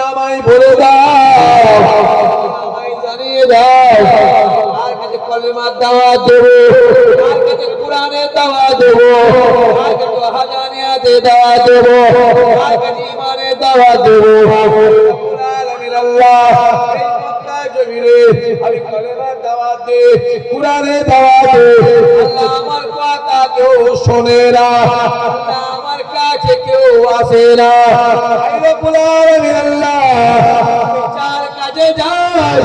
আমায় বলে দাও, আমায় জানিয়ে দাও, আর কাছে কলেমার দাওয়াত দেবো, আর কাছে কোরআনের দাওয়াত দেবো, আর কাছে হাজানিয়াতে দাওয়াত দেবো, আর কাছে ইমানের দাওয়াত দেবো। আল্লাহ এই মক্কা জমিনে আমি কলেমার দাওয়াত দে, কোরআনের দাওয়াত দে, আল্লাহ আমার কথা কেউ শোনে না, আল্লাহ আমার কাছে কেউ আসে না। রব্বুল আলামিন আল্লাহ চার কাজে যায়,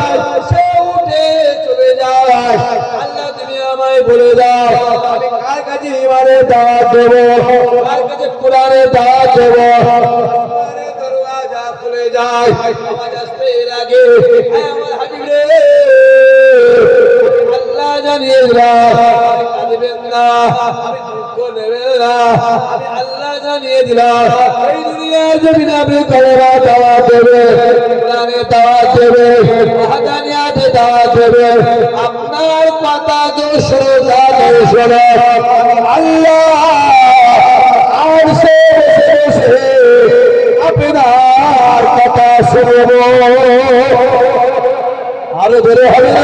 সে উঠে চলে যায়। আল্লাহ তুমি আমায় বলে দাও, আমি কার কাছে ইমানের দাওয়াত দেব, কার কাছে কোরআনের দাওয়াত দেব। ইমানের দরওয়াজা খুলে যায়, আওয়াজ আসতে লাগে আমার হাবিব রে, আল্লাহ জানিয়ে দাও, আমি কাঁদবেন না, আমি দুঃখ নেবেন না, আমি আল্লাহ জানিয়ে দিলাম এই দুনিয়ার জমিনে আপনি কলেমা দাওয়াত দেবে, কোরআনের দাওয়াত দেবে, হাদানিয়াতে দাওয়াত দেবে। আপনার কথা তো শ্রোতা শোনো, আল্লাহ আর সে বসে আপনার কথা শুনবো। আরো ধরে হবে না,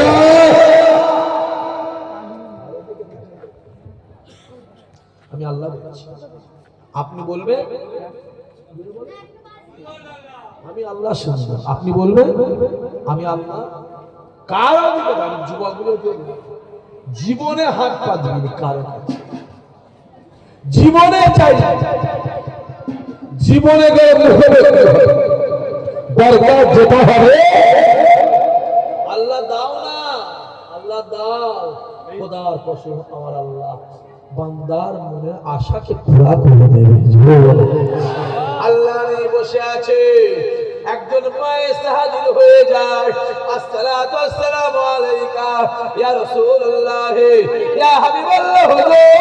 আমি আল্লাহ বলছি, আপনি বলবেন আমি আল্লাহ শুনবো, আপনি বলবেন আমি আল্লাহ। কার যুবকগুলো জীবনে হাত পা দিবি, কারণ জীবনে চাই, জীবনে দরকার যেটা হবে আল্লাহ দাও না, আল্লাহ দাও। খোদার কসম আমার আল্লাহ বান্দার মনের আশাকে পুরা করে দেবে। আল্লাহ নেই বসে আছে, একজন মায়ের হাজির হয়ে যায়, আসসালাতু ওয়াসসালামু আলাইকা ইয়া রাসূলুল্লাহ ইয়া হাবিবাল্লাহ হুজুর